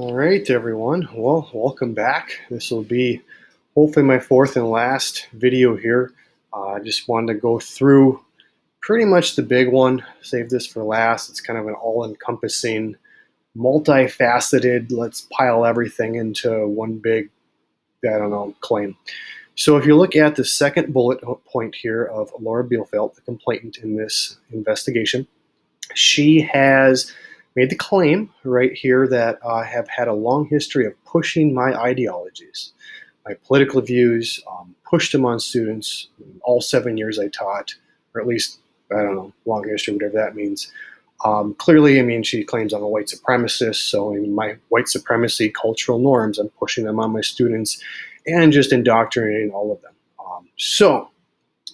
All right, everyone. Well, welcome back. This will be hopefully my fourth and last video here. I just wanted to go through pretty much the big one. Save this for last. It's kind of an all-encompassing, multifaceted, let's pile everything into one big, claim. So if you look at the second bullet point here of Laura Bielefeldt, the complainant in this investigation, she has made the claim right here that I have had a long history of pushing my ideologies, my political views, pushed them on students all 7 years I taught, or at least, long history, whatever that means. Clearly, she claims I'm a white supremacist, so in my white supremacy cultural norms, I'm pushing them on my students and just indoctrinating all of them. So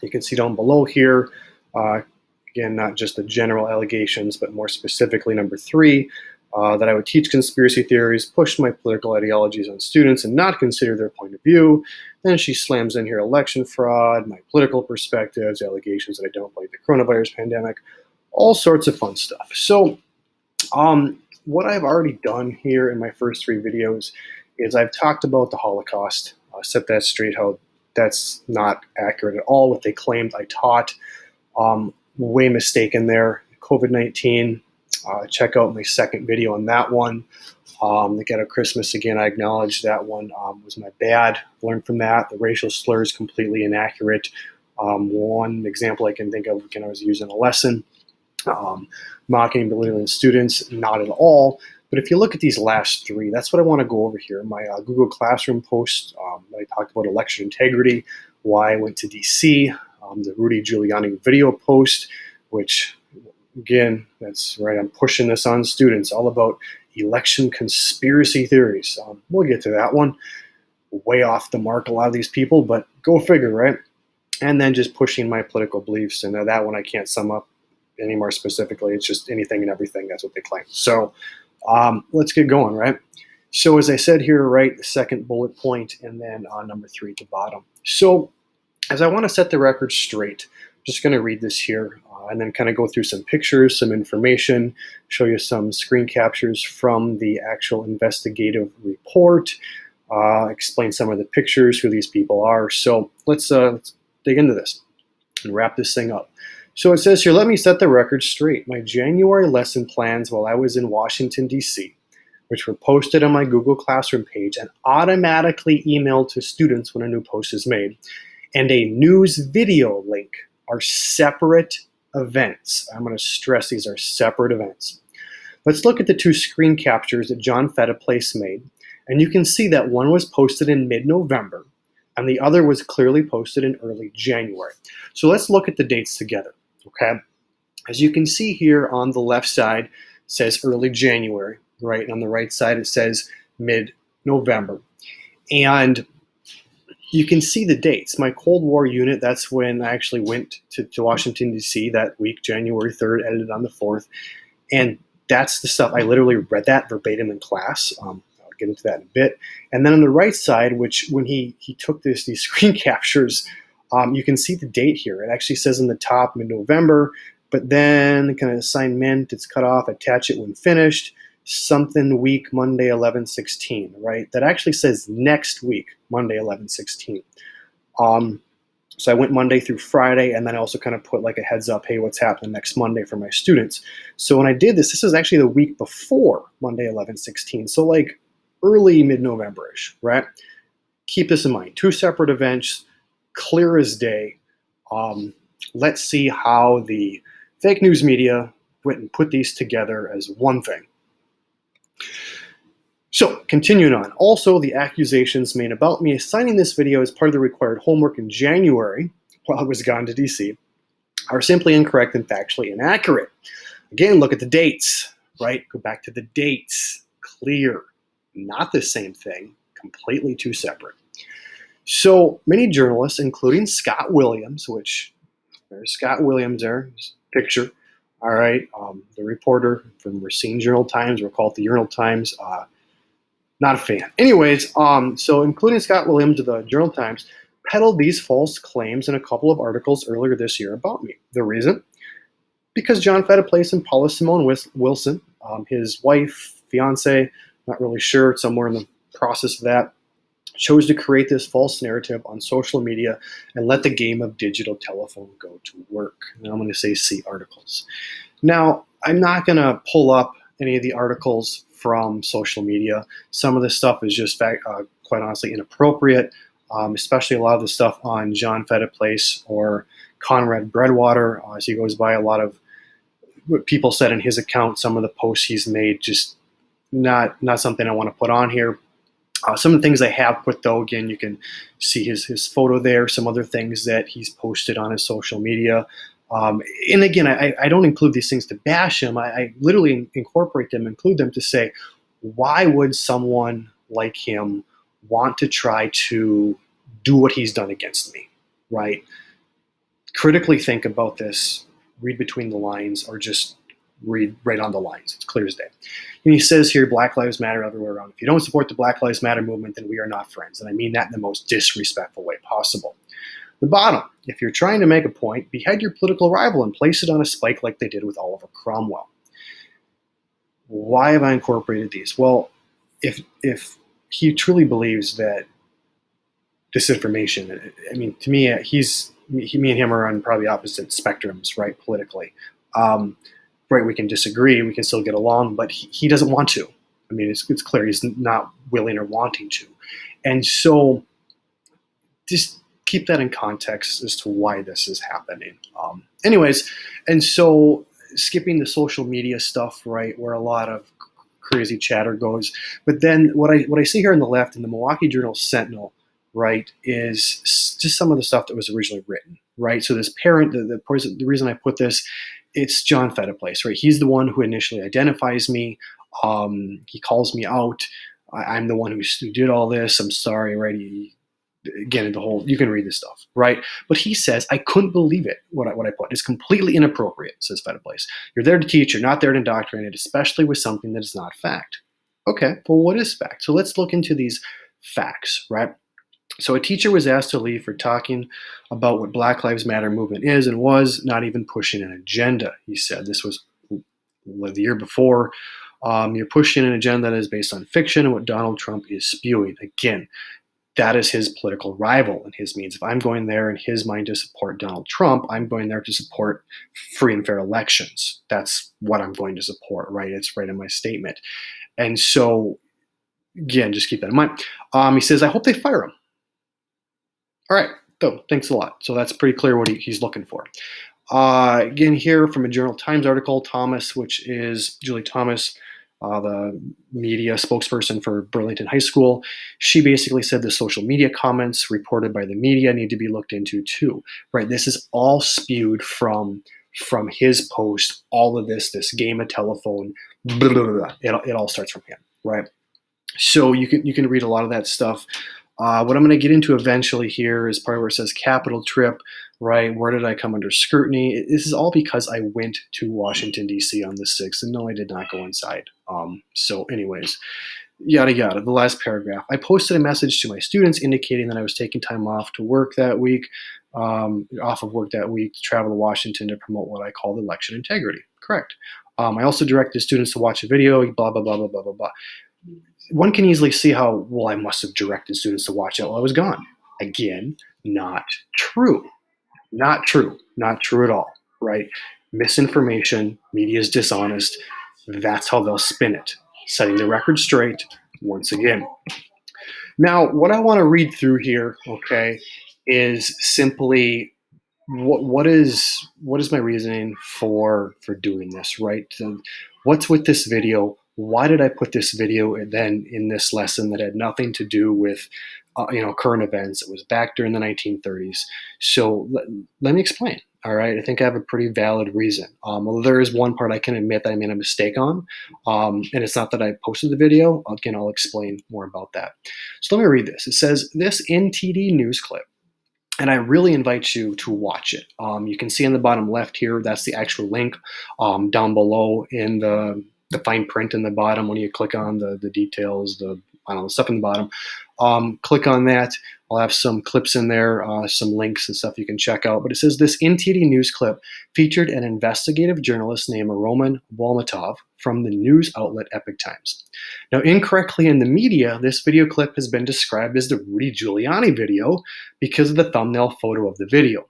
you can see down below here, again, not just the general allegations, but more specifically, number 3, that I would teach conspiracy theories, push my political ideologies on students, and not consider their point of view. Then she slams in here election fraud, my political perspectives, allegations that I don't believe the coronavirus pandemic, all sorts of fun stuff. So what I've already done here in my first 3 videos is I've talked about the Holocaust, set that straight, how that's not accurate at all, what they claimed I taught. Way mistaken there. COVID-19, check out my second video on that one. The Ghetto Christmas, again, I acknowledge that one was my bad. Learned from that. The racial slurs, completely inaccurate. One example I can think of, again, I was using a lesson. Mocking and belittling students, not at all. But if you look at these last 3, that's what I want to go over here. My Google Classroom post, I talked about election integrity, why I went to DC, the Rudy Giuliani video post, which, again, that's right, I'm pushing this on students, all about election conspiracy theories. We'll get to that one. Way off the mark, a lot of these people, but go figure, right? And then just pushing my political beliefs, and that one I can't sum up any more specifically. It's just anything and everything. That's what they claim. So let's get going, right? So as I said here, right, the second bullet point, and then number 3 at the bottom. So as I want to set the record straight, I'm just going to read this here and then kind of go through some pictures, some information, show you some screen captures from the actual investigative report, explain some of the pictures, who these people are. So let's dig into this and wrap this thing up. So it says here, let me set the record straight. My January lesson plans while I was in Washington, D.C., which were posted on my Google Classroom page and automatically emailed to students when a new post is made, and a news video link are separate events. I'm going to stress these are separate events. Let's look at the 2 screen captures that Jon Phetteplace made, and you can see that one was posted in mid-November, and the other was clearly posted in early January. So let's look at the dates together. Okay, as you can see here on the left side, it says early January, right? And on the right side, it says mid-November. And you can see the dates. My Cold War unit, that's when I actually went to Washington, D.C. that week, January 3rd, edited on the 4th. And that's the stuff, I literally read that verbatim in class. I'll get into that in a bit. And then on the right side, which when he took these screen captures, you can see the date here. It actually says in the top mid-November, but then kind of assignment, it's cut off, attach it when finished, something week, Monday 11/16, right? That actually says next week, Monday 11/16. So I went Monday through Friday, and then I also kind of put like a heads up, hey, what's happening next Monday for my students. So when I did this is actually the week before Monday 11/16, so like early mid-November-ish, right? Keep this in mind. 2 separate events, clear as day. Let's see how the fake news media went and put these together as one thing. So, continuing on. Also, the accusations made about me assigning this video as part of the required homework in January, while I was gone to DC, are simply incorrect and factually inaccurate. Again, look at the dates, right? Go back to the dates. Clear. Not the same thing. Completely 2 separate. So many journalists, including Scott Williams, which there's Scott Williams there, picture, all right, the reporter from Racine Journal Times, we'll call it the Journal Times, not a fan. Anyways, so including Scott Williams of the Journal Times, peddled these false claims in a couple of articles earlier this year about me. The reason? Because Jon Phetteplace and Paula Simone Wilson, his wife, fiance, not really sure, it's somewhere in the process of that, chose to create this false narrative on social media and let the game of digital telephone go to work. And I'm going to say see articles. Now, I'm not going to pull up any of the articles from social media. Some of this stuff is just quite honestly inappropriate, especially a lot of the stuff on Jon Phetteplace or Conrad Breadwater, as he goes by. A lot of what people said in his account, some of the posts he's made, just not something I want to put on here. Some of the things I have put, though, again, you can see his photo there, some other things that he's posted on his social media. And again, I don't include these things to bash him. I literally incorporate them, include them to say, why would someone like him want to try to do what he's done against me, right? Critically think about this, read between the lines, or just read right on the lines. It's clear as day. And he says here, Black Lives Matter everywhere around. If you don't support the Black Lives Matter movement, then we are not friends. And I mean that in the most disrespectful way possible. The bottom, if you're trying to make a point, behead your political rival and place it on a spike like they did with Oliver Cromwell. Why have I incorporated these? Well, if he truly believes that disinformation, I mean, to me, me and him are on probably opposite spectrums, right, politically. Right, we can disagree, we can still get along, but he doesn't want to. I mean, it's clear he's not willing or wanting to. And so just keep that in context as to why this is happening. Anyways, and so skipping the social media stuff, right, where a lot of crazy chatter goes. But then what I see here on the left in the Milwaukee Journal Sentinel, right, is just some of the stuff that was originally written, right? So this parent, the reason I put this, it's Jon Phetteplace, right? He's the one who initially identifies me. He calls me out. I'm the one who did all this. I'm sorry, right? Again, you can read this stuff, right? But he says, I couldn't believe it, what I put. It's completely inappropriate, says Phetteplace. You're there to teach, you're not there to indoctrinate, especially with something that is not fact. Okay, well, what is fact? So let's look into these facts, right? So a teacher was asked to leave for talking about what Black Lives Matter movement is and was, not even pushing an agenda, he said. This was the year before. You're pushing an agenda that is based on fiction and what Donald Trump is spewing. Again, that is his political rival in his means. If I'm going there in his mind to support Donald Trump, I'm going there to support free and fair elections. That's what I'm going to support, right? It's right in my statement. And so, again, just keep that in mind. He says, I hope they fire him. All right, so thanks a lot. So that's pretty clear what he's looking for. Again, here from a Journal Times article, Thomas, which is Julie Thomas, the media spokesperson for Burlington High School, she basically said the social media comments reported by the media need to be looked into too, right? This is all spewed from his post, all of this game of telephone, blah, blah, blah. It all starts from him, right? So you can read a lot of that stuff. What I'm going to get into eventually here is part where it says Capitol trip, right? Where did I come under scrutiny? This is all because I went to Washington, D.C. on the 6th, and no, I did not go inside. So anyways, yada, yada, the last paragraph. I posted a message to my students indicating that I was taking time off to work that week, off of work that week to travel to Washington to promote what I called election integrity. Correct. I also directed students to watch a video, blah, blah, blah, blah, blah, blah, blah. One can easily see how, well, I must have directed students to watch it while I was gone. Again, not true. Not true. Not true at all, right? Misinformation, media is dishonest. That's how they'll spin it. Setting the record straight once again. Now, what I want to read through here, okay, is simply what is my reasoning for doing this, right? So what's with this video? Why did I put this video then in this lesson that had nothing to do with current events? It was back during the 1930s. So let me explain. All right, I think I have a pretty valid reason. Although there is one part I can admit that I made a mistake on, and it's not that I posted the video. Again, I'll explain more about that. So let me read this. It says, this NTD news clip, and I really invite you to watch it. You can see in the bottom left here, that's the actual link. Down below in the fine print in the bottom, when you click on the details, the I don't know, stuff in the bottom. Click on that. I'll have some clips in there, some links and stuff you can check out. But it says this NTD news clip featured an investigative journalist named Roman Walmatov from the news outlet Epoch Times. Now, incorrectly in the media, this video clip has been described as the Rudy Giuliani video because of the thumbnail photo of the video.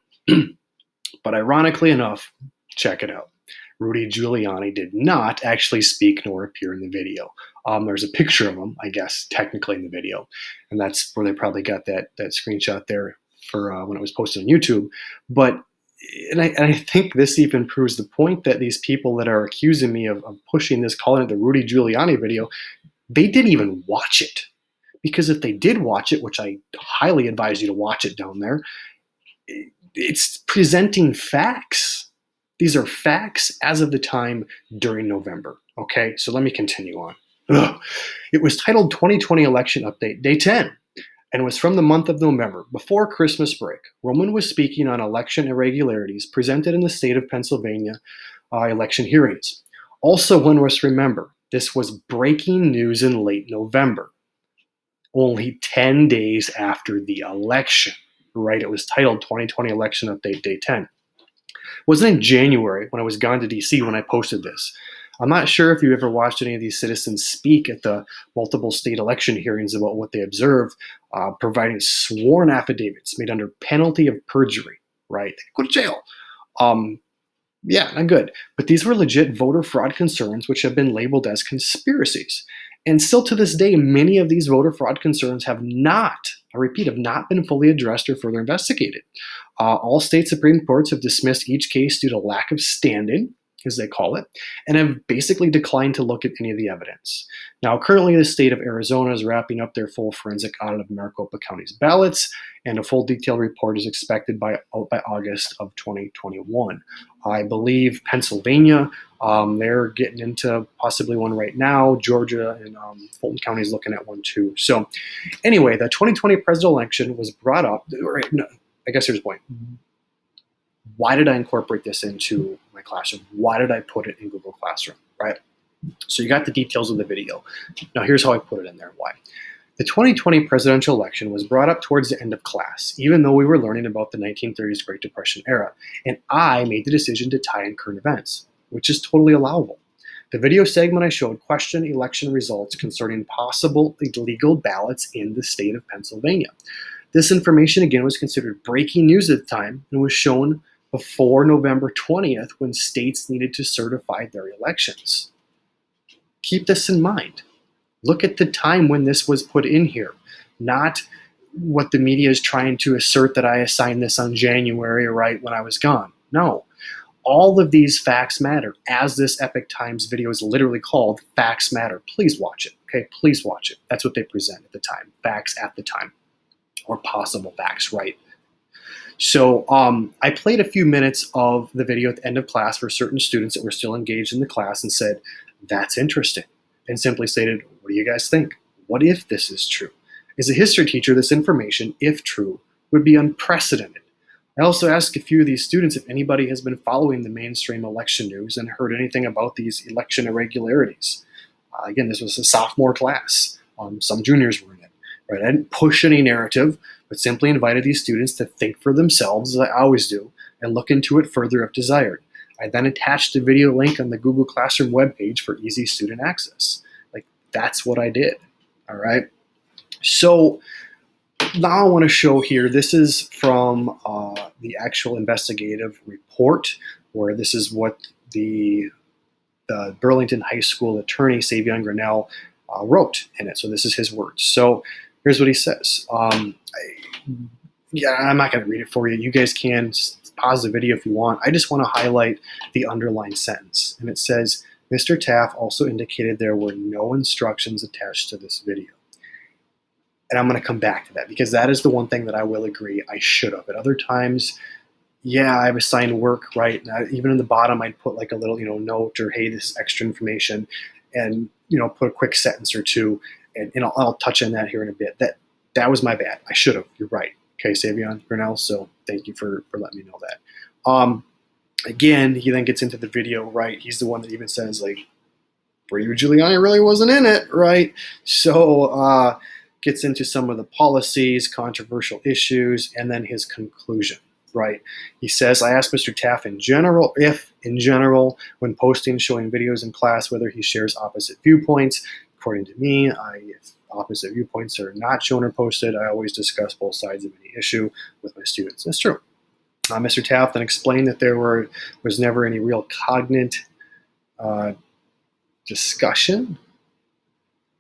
But ironically enough, check it out. Rudy Giuliani did not actually speak nor appear in the video. There's a picture of him, I guess, technically in the video. And that's where they probably got that screenshot there for when it was posted on YouTube. But and I think this even proves the point that these people that are accusing me of pushing this, calling it the Rudy Giuliani video, they didn't even watch it. Because if they did watch it, which I highly advise you to watch it down there, it's presenting facts. These are facts as of the time during November. Okay, so let me continue on. It was titled 2020 Election Update, Day 10, and was from the month of November, before Christmas break. Roman was speaking on election irregularities presented in the state of Pennsylvania election hearings. Also, one must remember, this was breaking news in late November, only 10 days after the election, right? It was titled 2020 Election Update, Day 10. It wasn't in January when I was gone to DC when I posted this. I'm not sure if you ever watched any of these citizens speak at the multiple state election hearings about what they observed, providing sworn affidavits made under penalty of perjury, right? They go to jail. Yeah, not good. But these were legit voter fraud concerns, which have been labeled as conspiracies. And still to this day, many of these voter fraud concerns have not, I repeat, have not been fully addressed or further investigated. All state Supreme Courts have dismissed each case due to lack of standing, as they call it, and have basically declined to look at any of the evidence. Now, currently, the state of Arizona is wrapping up their full forensic audit of Maricopa County's ballots, and a full detailed report is expected by August of 2021. I believe Pennsylvania, they're getting into possibly one right now. Georgia and Fulton County is looking at one too. So anyway, the 2020 presidential election was brought up. Right, no, I guess here's the point. Why did I incorporate this into my classroom? Why did I put it in Google Classroom, right? So you got the details of the video. Now here's how I put it in there. Why? The 2020 presidential election was brought up towards the end of class, even though we were learning about the 1930s Great Depression era, and I made the decision to tie in current events, which is totally allowable. The video segment I showed questioned election results concerning possible illegal ballots in the state of Pennsylvania. This information, again, was considered breaking news at the time and was shown before November 20th when states needed to certify their elections. Keep this in mind. Look at the time when this was put in here, not what the media is trying to assert that I assigned this on January, right, when I was gone. No. All of these facts matter, as this Epoch Times video is literally called Facts Matter. Please watch it, okay? Please watch it. That's what they present at the time, facts at the time, or possible facts, right? So I played a few minutes of the video at the end of class for certain students that were still engaged in the class and said, that's interesting, and simply stated, what do you guys think? What if this is true? As a history teacher, this information, if true, would be unprecedented. I also asked a few of these students if anybody has been following the mainstream election news and heard anything about these election irregularities. Again, this was a sophomore class. Some juniors were in it. Right? I didn't push any narrative, but simply invited these students to think for themselves, as I always do, and look into it further if desired. I then attached a video link on the Google Classroom webpage for easy student access. Like, that's what I did, all right? So now I want to show here, this is from the actual investigative report, where this is what the Burlington High School attorney, Savion Grinnell, wrote in it. So this is his words. So here's what he says. I'm not going to read it for you. You guys can pause the video if you want. I just want to highlight the underlined sentence. And it says, Mr. Taff also indicated there were no instructions attached to this video. And I'm going to come back to that because that is the one thing that I will agree I should have. At other times, yeah, I've assigned work, right? Now, even in the bottom, I'd put like a little, note or, hey, this is extra information, and, put a quick sentence or two. And I'll touch on that here in a bit. That was my bad. I should have. You're right. Okay, Savion Grinnell. So thank you for letting me know that. Again, he then gets into the video, right? He's the one that even says, like, Rudy Giuliani really wasn't in it, right? So gets into some of the policies, controversial issues, and then his conclusion, right? He says, I asked Mr. Taff in general, when posting, showing videos in class, whether he shares opposite viewpoints. According to me, if opposite viewpoints are not shown or posted, I always discuss both sides of any issue with my students. That's true. Mr. Taff then explained that there was never any real cognate discussion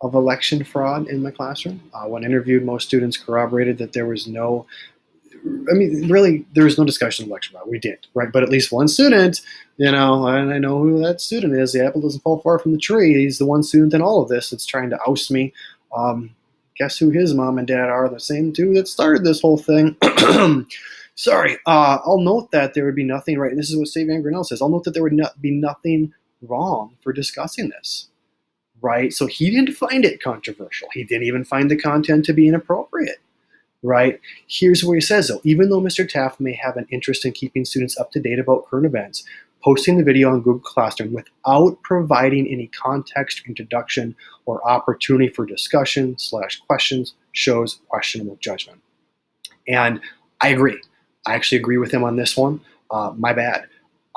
of election fraud in my classroom. When interviewed, most students corroborated that there was no, really, there was no discussion of election fraud. We did, right? But at least one student, and I know who that student is. The apple doesn't fall far from the tree. He's the one student in all of this that's trying to oust me. Guess who his mom and dad are? The same two that started this whole thing. Sorry. I'll note that there would be nothing, right? And this is what Save Van Grinnell says. I'll note that there would be nothing wrong for discussing this, right? So he didn't find it controversial. He didn't even find the content to be inappropriate, right? Here's what he says, though. Even though Mr. Taff may have an interest in keeping students up to date about current events, posting the video on Google Classroom without providing any context, introduction, or opportunity for discussion/questions shows questionable judgment. And I agree. I actually agree with him on this one. My bad.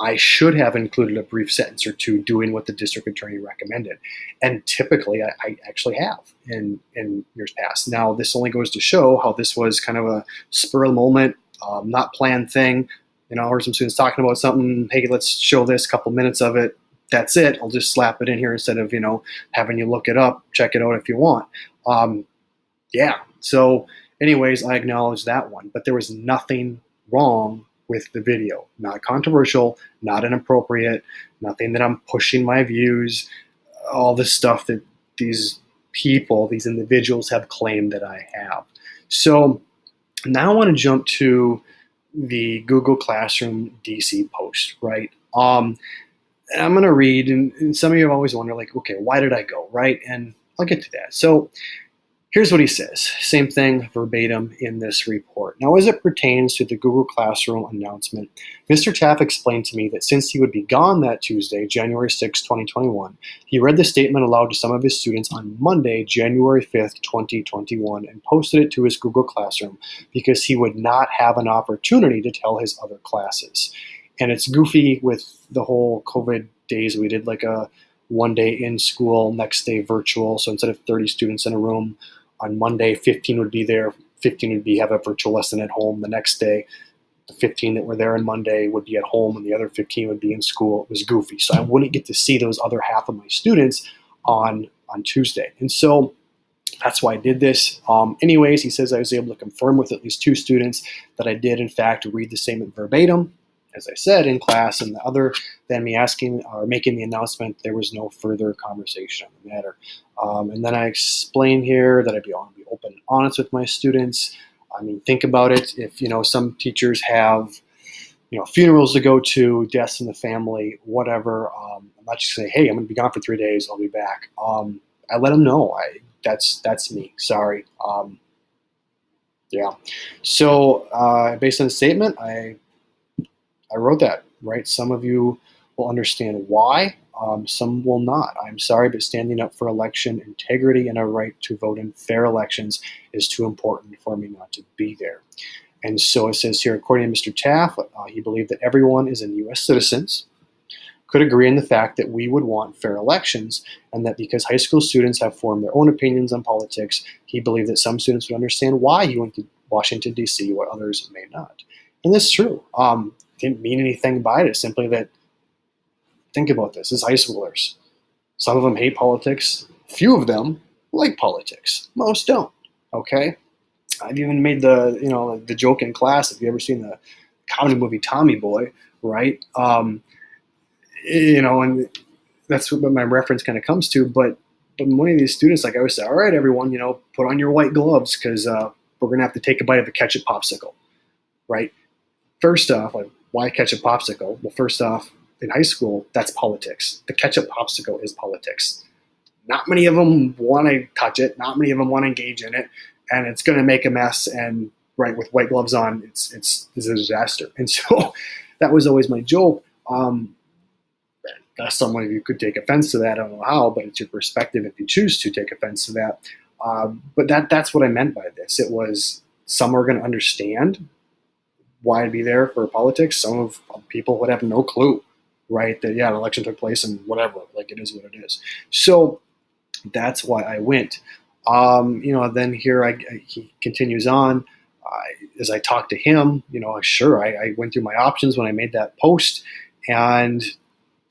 I should have included a brief sentence or two doing what the district attorney recommended. And typically I actually have in years past. Now, this only goes to show how this was kind of a spur of the moment, not planned thing. I heard some students talking about something. Hey, let's show this, couple minutes of it. That's it. I'll just slap it in here instead of, having you look it up, check it out if you want. Yeah. So anyways, I acknowledge that one, but there was nothing wrong with the video. Not controversial, not inappropriate, nothing that I'm pushing my views, all the stuff that these people, these individuals have claimed that I have. So now I want to jump to the Google Classroom DC post, right? And I'm going to read, and some of you have always wondered, like, okay, why did I go, right? And I'll get to that. So here's what he says. Same thing verbatim in this report. Now, as it pertains to the Google Classroom announcement, Mr. Taff explained to me that since he would be gone that Tuesday, January 6, 2021, he read the statement aloud to some of his students on Monday, January 5th, 2021, and posted it to his Google Classroom because he would not have an opportunity to tell his other classes. And it's goofy with the whole COVID days. We did like a one day in school, next day virtual. So instead of 30 students in a room, on Monday, 15 would be there, 15 would have a virtual lesson at home. The next day, the 15 that were there on Monday would be at home, and the other 15 would be in school. It was goofy. So I wouldn't get to see those other half of my students on Tuesday. And so that's why I did this. Anyways, he says I was able to confirm with at least 2 students that I did, in fact, read the statement verbatim, as I said, in class, and the other than me asking or making the announcement, there was no further conversation on the matter. And then I explain here that I'd be open and honest with my students. I mean, think about it. If, some teachers have, funerals to go to, deaths in the family, whatever, I'm not just saying, hey, I'm going to be gone for 3 days, I'll be back. I let them know. That's me. Sorry. Yeah. So based on the statement, I wrote that, right? Some of you will understand why, some will not. I'm sorry, but standing up for election integrity and a right to vote in fair elections is too important for me not to be there. And so it says here, according to Mr. Taff, he believed that everyone is in U.S. citizens, could agree in the fact that we would want fair elections, and that because high school students have formed their own opinions on politics, he believed that some students would understand why he went to Washington, D.C., what others may not. And that's true. Didn't mean anything by it. It's simply that, think about this, as high schoolers. Some of them hate politics. Few of them like politics. Most don't, okay? I've even made the joke in class, if you ever seen the comedy movie Tommy Boy, right? And that's what my reference kind of comes to. But one of these students, like I always say, all right, everyone, put on your white gloves because we're going to have to take a bite of a ketchup popsicle, right? First off, like, why ketchup popsicle? Well, first off, in high school, that's politics. The ketchup popsicle is politics. Not many of them want to touch it. Not many of them want to engage in it. And it's going to make a mess. And right, with white gloves on, it's a disaster. And so that was always my joke. Some of you could take offense to that. I don't know how, but it's your perspective if you choose to take offense to that. But that's what I meant by this. It was some are going to understand why I'd be there for politics. Some of people would have no clue, right? That, yeah, an election took place and whatever, like it is what it is. So that's why I went. Then here he continues on. As I talked to him, sure, I went through my options when I made that post, and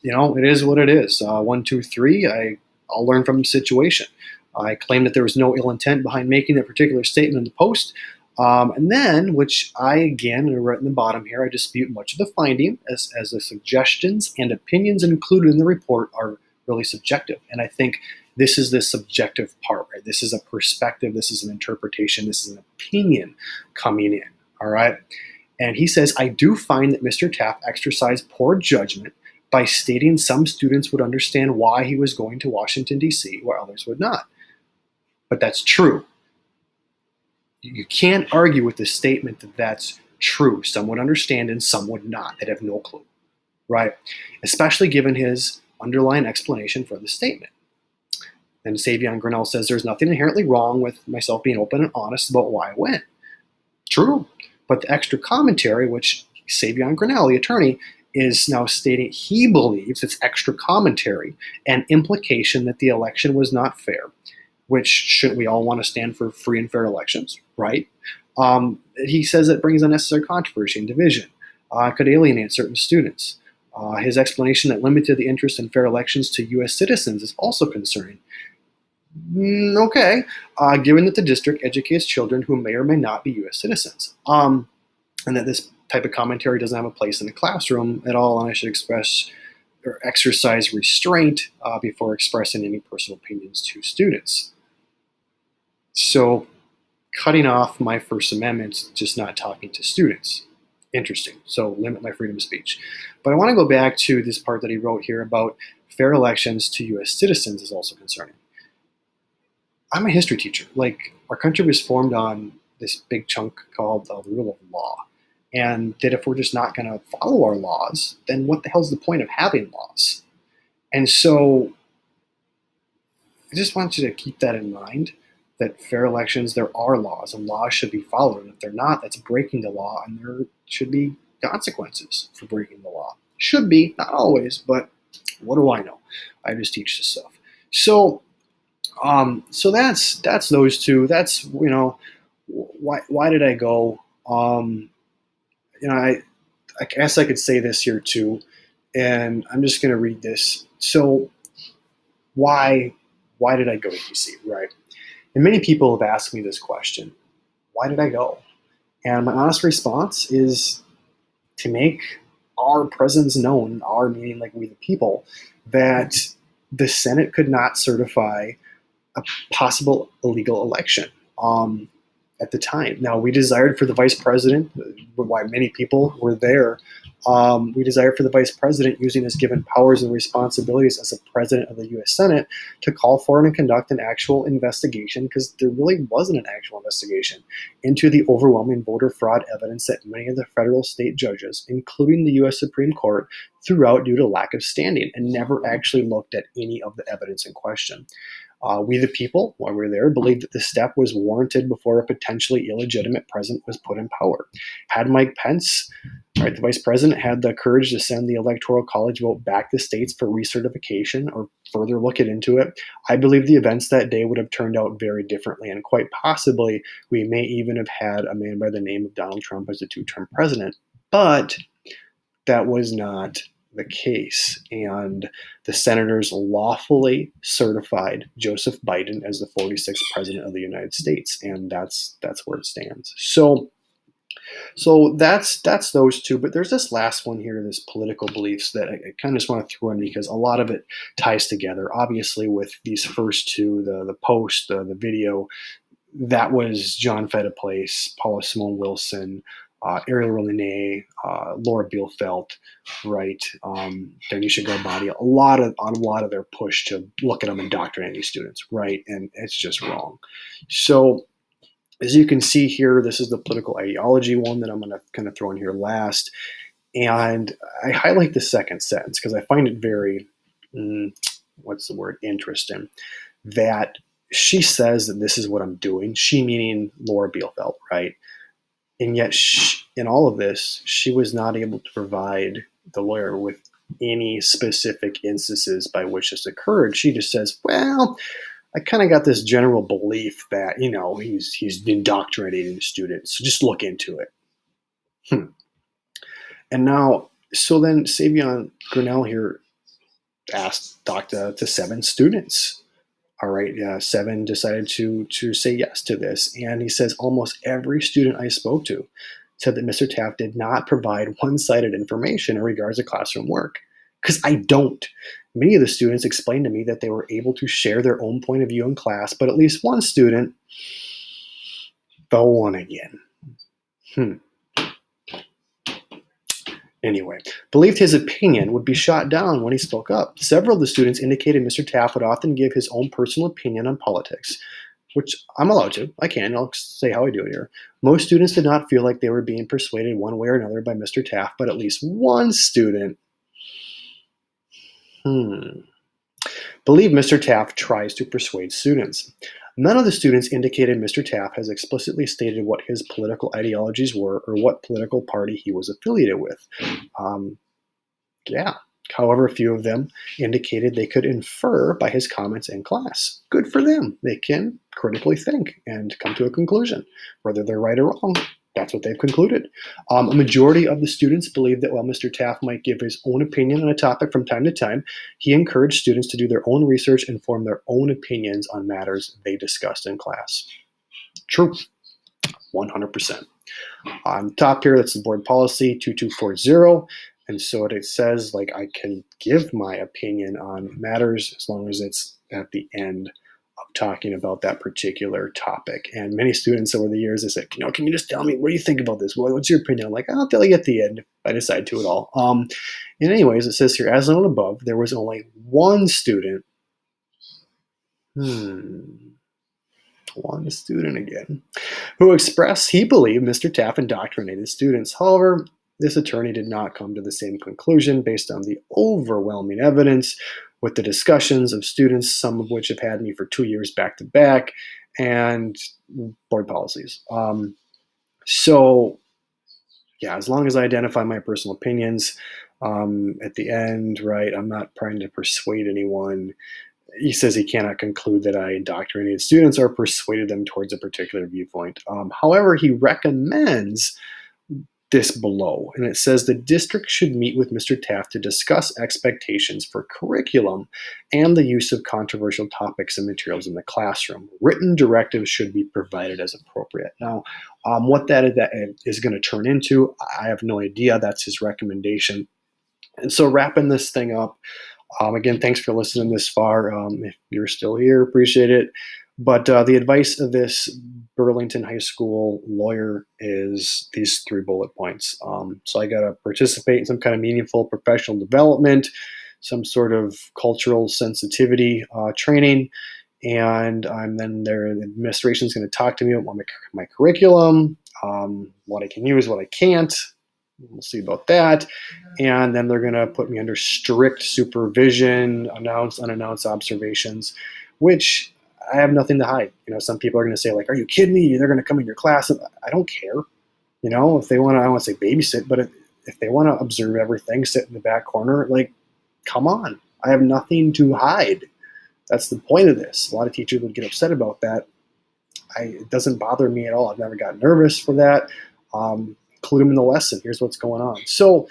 it is what it is. 1, 2, 3. I'll learn from the situation. I claim that there was no ill intent behind making that particular statement in the post. And then, which I, again, right in the bottom here, I dispute much of the finding as the suggestions and opinions included in the report are really subjective. And I think this is the subjective part, right? This is a perspective. This is an interpretation. This is an opinion coming in, all right? And he says, I do find that Mr. Taff exercised poor judgment by stating some students would understand why he was going to Washington, D.C., while others would not. But that's true. You can't argue with the statement that that's true. Some would understand and some would not. They'd have no clue, right? Especially given his underlying explanation for the statement. And Savion Grinnell says there's nothing inherently wrong with myself being open and honest about why I went. True. But the extra commentary, which Savion Grinnell, the attorney, is now stating he believes it's extra commentary and implication that the election was not fair, which shouldn't we all want to stand for free and fair elections, right? He says it brings unnecessary controversy and division, could alienate certain students. His explanation that limited the interest in fair elections to U.S. citizens is also concerning. Okay, given that the district educates children who may or may not be U.S. citizens, and that this type of commentary doesn't have a place in the classroom at all, and I should express or exercise restraint before expressing any personal opinions to students. So cutting off my First Amendment, just not talking to students. Interesting. So limit my freedom of speech. But I want to go back to this part that he wrote here about fair elections to U.S. citizens is also concerning. I'm a history teacher. Like, our country was formed on this big chunk called the rule of law. And that if we're just not going to follow our laws, then what the hell's the point of having laws? And so I just want you to keep that in mind, that fair elections, there are laws, and laws should be followed. And if they're not, that's breaking the law, and there should be consequences for breaking the law. Should be, not always, but what do I know? I just teach this stuff. So that's those two. That's, why did I go? I guess I could say this here too, and I'm just going to read this. So why did I go to DC, right? And many people have asked me this question, why did I go? And my honest response is to make our presence known, our meaning like we the people, that the Senate could not certify a possible illegal election at the time. Now, we desired for the vice president, why many people were there, we desired for the vice president, using his given powers and responsibilities as a president of the U.S. Senate, to call for and conduct an actual investigation, because there really wasn't an actual investigation, into the overwhelming voter fraud evidence that many of the federal state judges, including the U.S. Supreme Court, threw out due to lack of standing and never actually looked at any of the evidence in question. We the people, while we were there, believed that the step was warranted before a potentially illegitimate president was put in power. Had Mike Pence, right, the vice president, had the courage to send the Electoral College vote back to states for recertification or further look into it, I believe the events that day would have turned out very differently, and quite possibly we may even have had a man by the name of Donald Trump as a two-term president. But that was not the case, and the senators lawfully certified Joseph Biden as the 46th president of the United States, and that's where it stands. So that's those two, but there's this last one here, this political beliefs, that I kind of just want to throw in because a lot of it ties together. Obviously, with these first two, the post, the video, that was Jon Phetteplace, Paula Simone Wilson, Ariel Renee, Laura Bielefeldt, right? Danisha Garbati, a lot of their push to look at them and indoctrinate these students, right? And it's just wrong. So as you can see here, this is the political ideology one that I'm going to kind of throw in here last. And I highlight the second sentence because I find it very what's the word, interest in, that she says that this is what I'm doing. She meaning Laura Bielefeldt, right? And yet, in all of this, she was not able to provide the lawyer with any specific instances by which this occurred. She just says, well, I kind of got this general belief that, he's indoctrinating students. So just look into it. And now, so then Savion Grinnell here asked, talked to 7 students. All right, 7 decided to say yes to this. And he says almost every student I spoke to said that Mr. Taff did not provide one-sided information in regards to classroom work. Because I don't. Many of the students explained to me that they were able to share their own point of view in class, but at least one student fell one again. Anyway, believed his opinion would be shot down when he spoke up. Several of the students indicated Mr. Taff would often give his own personal opinion on politics, which I'm allowed to. I can. I'll say how I do it here. Most students did not feel like they were being persuaded one way or another by Mr. Taff, but at least one student believe Mr. Taff tries to persuade students. None of the students indicated Mr. Taff has explicitly stated what his political ideologies were or what political party he was affiliated with. However, a few of them indicated they could infer by his comments in class. Good for them. They can critically think and come to a conclusion. Whether they're right or wrong, that's what they've concluded. A majority of the students believe that while Mr. Taff might give his own opinion on a topic from time to time, he encouraged students to do their own research and form their own opinions on matters they discussed in class. True. 100%. On top here, that's the board policy 2240. And so it says, like, I can give my opinion on matters as long as it's at the end of talking about that particular topic. And many students over the years, they said, can you just tell me, what do you think about this? What's your opinion? I'm like, I'll tell you at the end if I decide to at all. And anyways, it says here, as noted above, there was only one student. One student again, who expressed he believed Mr. Taff indoctrinated students. However, this attorney did not come to the same conclusion based on the overwhelming evidence with the discussions of students, some of which have had me for 2 years back to back, and board policies. As long as I identify my personal opinions at the end, right, I'm not trying to persuade anyone. He says he cannot conclude that I indoctrinated students or persuaded them towards a particular viewpoint. However, he recommends this below, and it says the district should meet with Mr. Taff to discuss expectations for curriculum and the use of controversial topics and materials in the classroom. Written directives should be provided as appropriate. Now, what that is going to turn into, I have no idea. That's his recommendation. And so wrapping this thing up, again, thanks for listening this far. If you're still here, appreciate it. But the advice of this Burlington High School lawyer is these 3 bullet points. So I got to participate in some kind of meaningful professional development, some sort of cultural sensitivity training, and then their administration is going to talk to me about my curriculum, what I can use, what I can't. We'll see about that. And then they're going to put me under strict supervision, unannounced observations, which I have nothing to hide. Some people are going to say, like, are you kidding me? They're going to come in your class. I don't care. If they want to, I don't want to say babysit, but if they want to observe everything, sit in the back corner, like, come on. I have nothing to hide. That's the point of this. A lot of teachers would get upset about that. It doesn't bother me at all. I've never gotten nervous for that. Include them in the lesson. Here's what's going on. So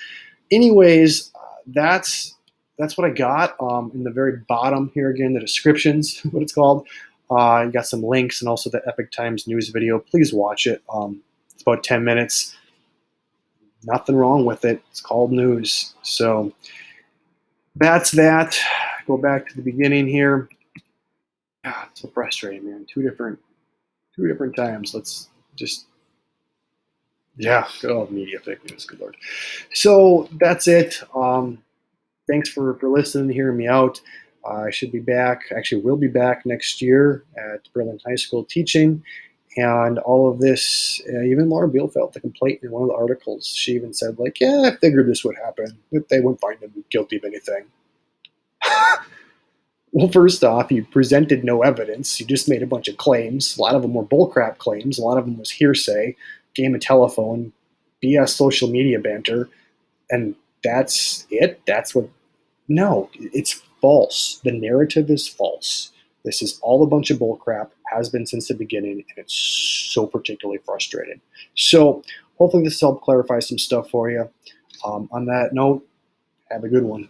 anyways, that's what I got. In the very bottom here, again, the descriptions, what it's called. You got some links and also the Epoch Times news video. Please watch it. It's about 10 minutes. Nothing wrong with it. It's called news. So that's that. Go back to the beginning here. God, it's so frustrating, man. Two different times. Let's just, good old media fake news. Good Lord. So that's it. Thanks for listening, hearing me out. I should be back. Actually, will be back next year at Burlington High School teaching. And all of this, even Laura Bielefeldt, the complainant in one of the articles, she even said, like, I figured this would happen. That they wouldn't find him guilty of anything. Well, first off, you presented no evidence. You just made a bunch of claims. A lot of them were bullcrap claims. A lot of them was hearsay, game of telephone, BS social media banter, and that's it. That's what. No, it's false. The narrative is false. This is all a bunch of bullcrap. Has been since the beginning, and it's so particularly frustrating. So hopefully this helped clarify some stuff for you. On that note, have a good one.